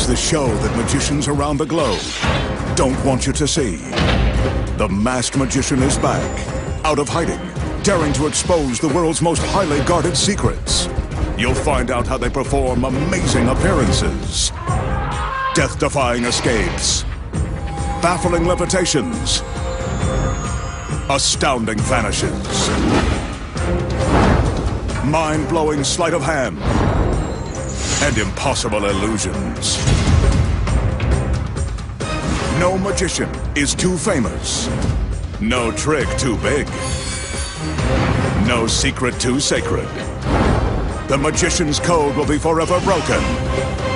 It's the show that magicians around the globe don't want you to see. The Masked Magician is back, out of hiding, daring to expose the world's most highly guarded secrets. You'll find out how they perform amazing appearances, death-defying escapes, baffling levitations, astounding vanishes, mind-blowing sleight of hand, and impossible illusions. No magician is too famous. No trick too big. No secret too sacred. The magician's code will be forever broken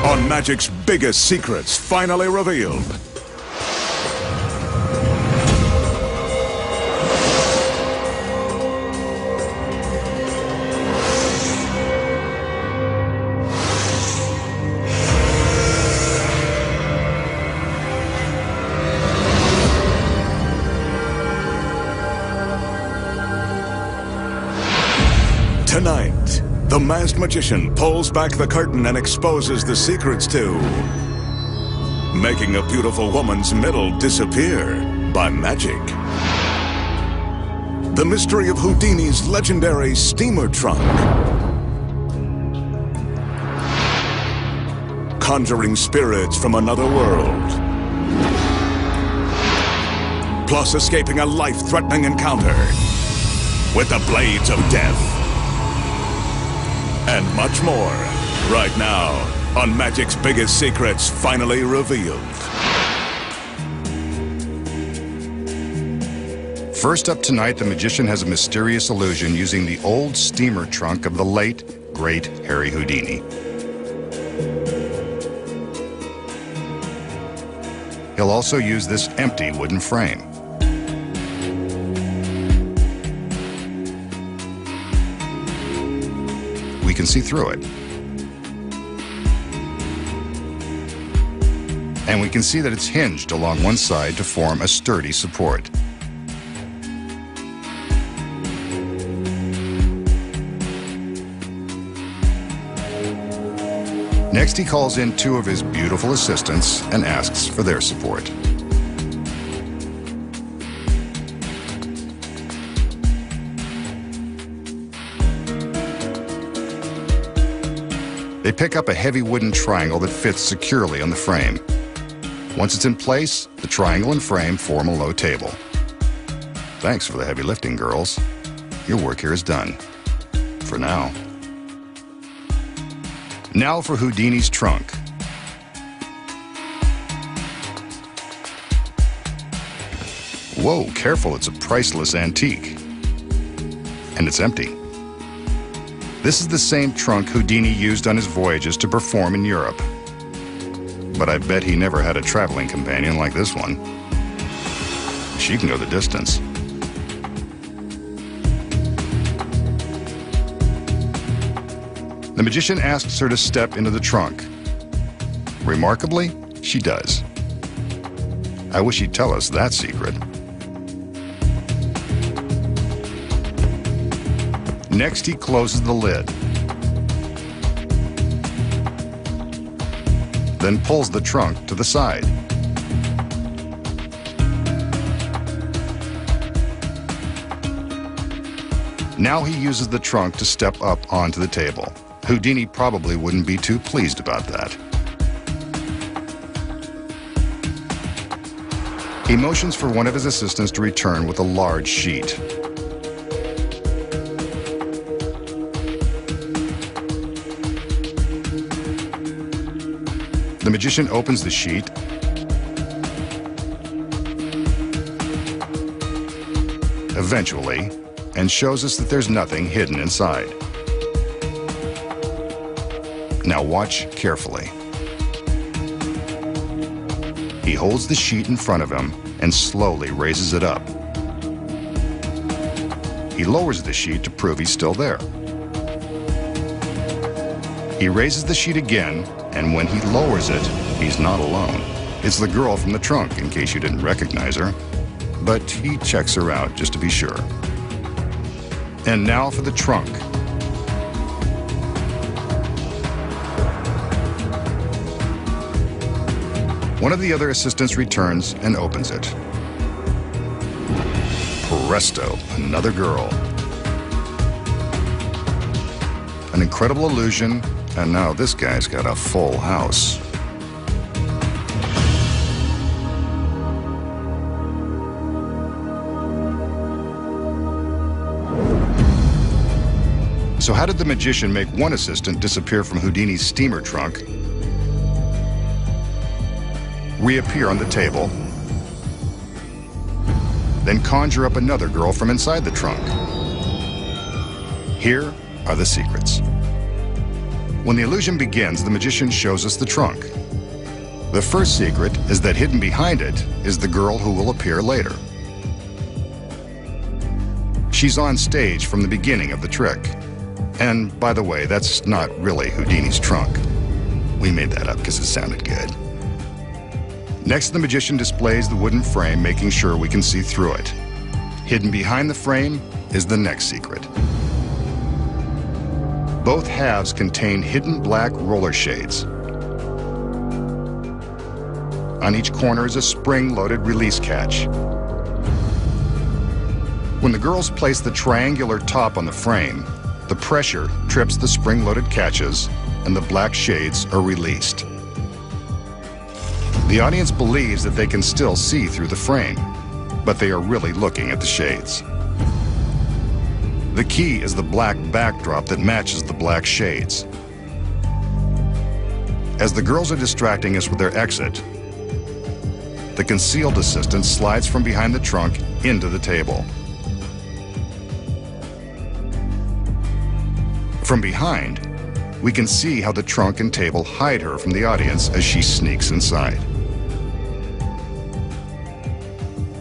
on magic's biggest secrets finally revealed. Tonight, the Masked Magician pulls back the curtain and exposes the secrets to making a beautiful woman's middle disappear by magic, the mystery of Houdini's legendary steamer trunk, conjuring spirits from another world, plus escaping a life-threatening encounter with the Blades of Death. And much more, right now, on Magic's biggest secrets finally revealed. First up tonight, the magician has a mysterious illusion using the old steamer trunk of the late, great Harry Houdini. He'll also use this empty wooden frame. We can see through it. And we can see that it's hinged along one side to form a sturdy support. Next, he calls in two of his beautiful assistants and asks for their support. They pick up a heavy wooden triangle that fits securely on the frame. Once it's in place, the triangle and frame form a low table. Thanks for the heavy lifting, girls. Your work here is done. For now. Now for Houdini's trunk. Whoa, careful, it's a priceless antique. And it's empty. This is the same trunk Houdini used on his voyages to perform in Europe. But I bet he never had a traveling companion like this one. She can go the distance. The magician asks her to step into the trunk. Remarkably, she does. I wish he'd tell us that secret. Next, he closes the lid, then pulls the trunk to the side. Now he uses the trunk to step up onto the table. Houdini probably wouldn't be too pleased about that. He motions for one of his assistants to return with a large sheet. The magician opens the sheet eventually and shows us that there's nothing hidden inside. Now watch carefully. He holds the sheet in front of him and slowly raises it up. He lowers the sheet to prove he's still there. He raises the sheet again, and when he lowers it, he's not alone. It's the girl from the trunk, in case you didn't recognize her. But he checks her out just to be sure. And now for the trunk. One of the other assistants returns and opens it. Presto, another girl. An incredible illusion, and now this guy's got a full house. So how did the magician make one assistant disappear from Houdini's steamer trunk, reappear on the table, then conjure up another girl from inside the trunk? Here are the secrets. When the illusion begins, the magician shows us the trunk. The first secret is that hidden behind it is the girl who will appear later. She's on stage from the beginning of the trick. And by the way, that's not really Houdini's trunk. We made that up because it sounded good. Next, the magician displays the wooden frame, making sure we can see through it. Hidden behind the frame is the next secret. Both halves contain hidden black roller shades. On each corner is a spring-loaded release catch. When the girls place the triangular top on the frame, the pressure trips the spring-loaded catches and the black shades are released. The audience believes that they can still see through the frame, but they are really looking at the shades. The key is the black backdrop that matches the black shades. As the girls are distracting us with their exit, the concealed assistant slides from behind the trunk into the table. From behind, we can see how the trunk and table hide her from the audience as she sneaks inside.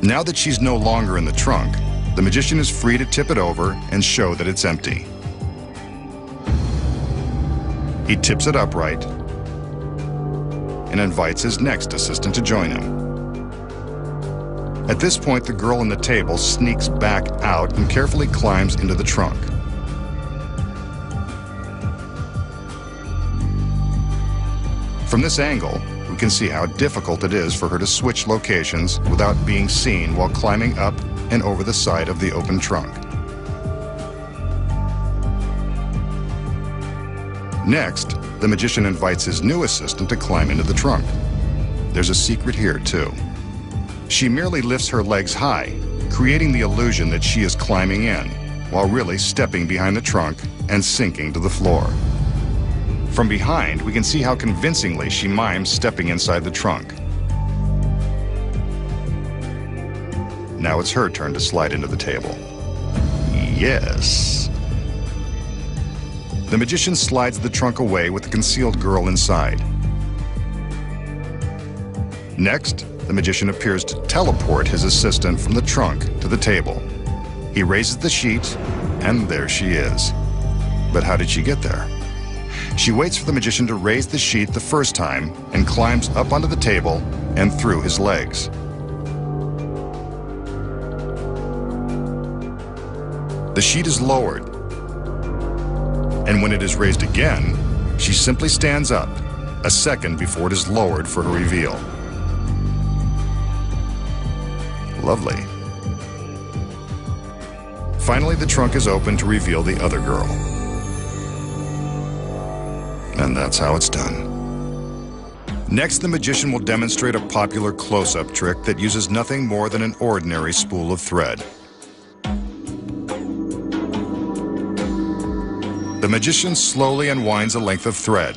Now that she's no longer in the trunk, the magician is free to tip it over and show that it's empty. He tips it upright and invites his next assistant to join him. At this point, the girl on the table sneaks back out and carefully climbs into the trunk. From this angle, we can see how difficult it is for her to switch locations without being seen while climbing up and over the side of the open trunk. Next, the magician invites his new assistant to climb into the trunk. There's a secret here, too. She merely lifts her legs high, creating the illusion that she is climbing in, while really stepping behind the trunk and sinking to the floor. From behind, we can see how convincingly she mimes stepping inside the trunk. Now it's her turn to slide into the table. Yes. The magician slides the trunk away with the concealed girl inside. Next, the magician appears to teleport his assistant from the trunk to the table. He raises the sheet, and there she is. But how did she get there? She waits for the magician to raise the sheet the first time and climbs up onto the table and through his legs. The sheet is lowered, and when it is raised again, she simply stands up, a second before it is lowered for her reveal. Lovely. Finally, the trunk is open to reveal the other girl. And that's how it's done. Next, the magician will demonstrate a popular close-up trick that uses nothing more than an ordinary spool of thread. The magician slowly unwinds a length of thread,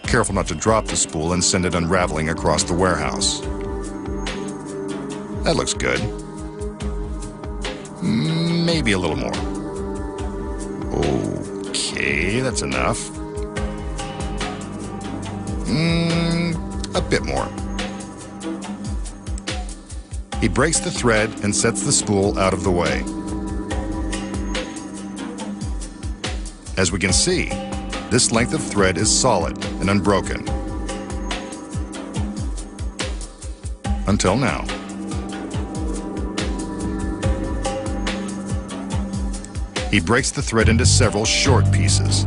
careful not to drop the spool and send it unraveling across the warehouse. That looks good. Maybe a little more. Okay, that's enough. A bit more. He breaks the thread and sets the spool out of the way. As we can see, this length of thread is solid and unbroken. Until now. He breaks the thread into several short pieces.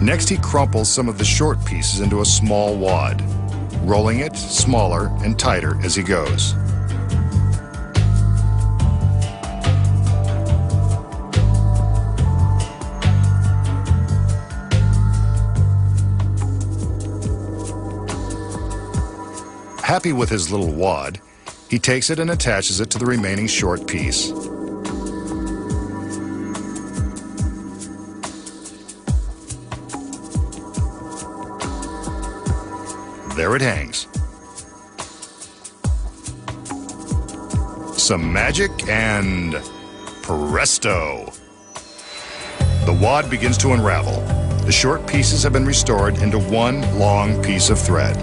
Next, he crumples some of the short pieces into a small wad, rolling it smaller and tighter as he goes. Happy with his little wad, he takes it and attaches it to the remaining short piece. There it hangs. Some magic and presto! The wad begins to unravel. The short pieces have been restored into one long piece of thread.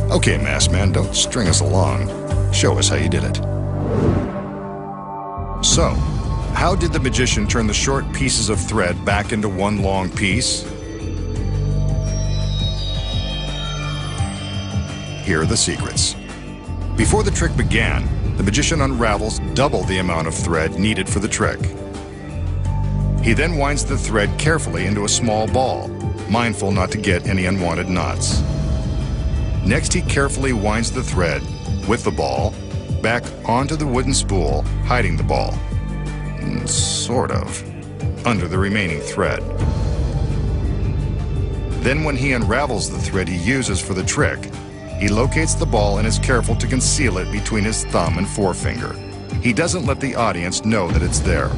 Okay, Masked Man, don't string us along. Show us how you did it. So, how did the magician turn the short pieces of thread back into one long piece? Here are the secrets. Before the trick began, the magician unravels double the amount of thread needed for the trick. He then winds the thread carefully into a small ball, mindful not to get any unwanted knots. Next, he carefully winds the thread, with the ball, back onto the wooden spool, hiding the ball. Sort of, under the remaining thread. Then when he unravels the thread he uses for the trick, he locates the ball and is careful to conceal it between his thumb and forefinger. He doesn't let the audience know that it's there.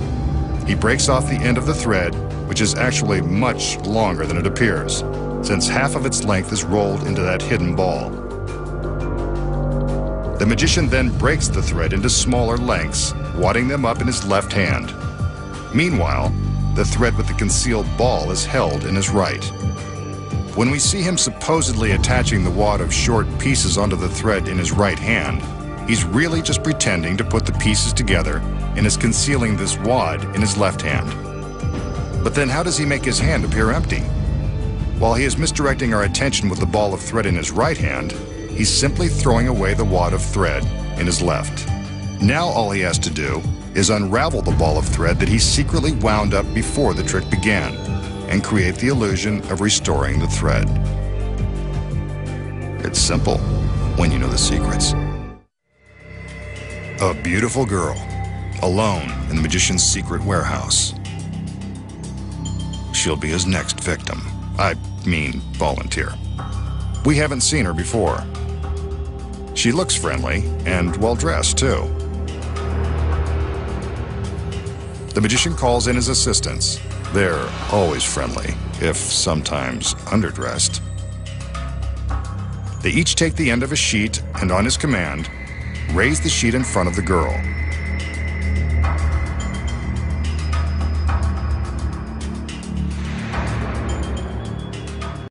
He breaks off the end of the thread, which is actually much longer than it appears, since half of its length is rolled into that hidden ball. The magician then breaks the thread into smaller lengths, wadding them up in his left hand. Meanwhile, the thread with the concealed ball is held in his right. When we see him supposedly attaching the wad of short pieces onto the thread in his right hand, he's really just pretending to put the pieces together and is concealing this wad in his left hand. But then how does he make his hand appear empty? While he is misdirecting our attention with the ball of thread in his right hand, he's simply throwing away the wad of thread in his left. Now all he has to do is unravel the ball of thread that he secretly wound up before the trick began, and create the illusion of restoring the thread. It's simple when you know the secrets. A beautiful girl, alone in the magician's secret warehouse. She'll be his next victim. I mean, volunteer. We haven't seen her before. She looks friendly and well-dressed, too. The magician calls in his assistants. They're always friendly, if sometimes underdressed. They each take the end of a sheet and, on his command, raise the sheet in front of the girl.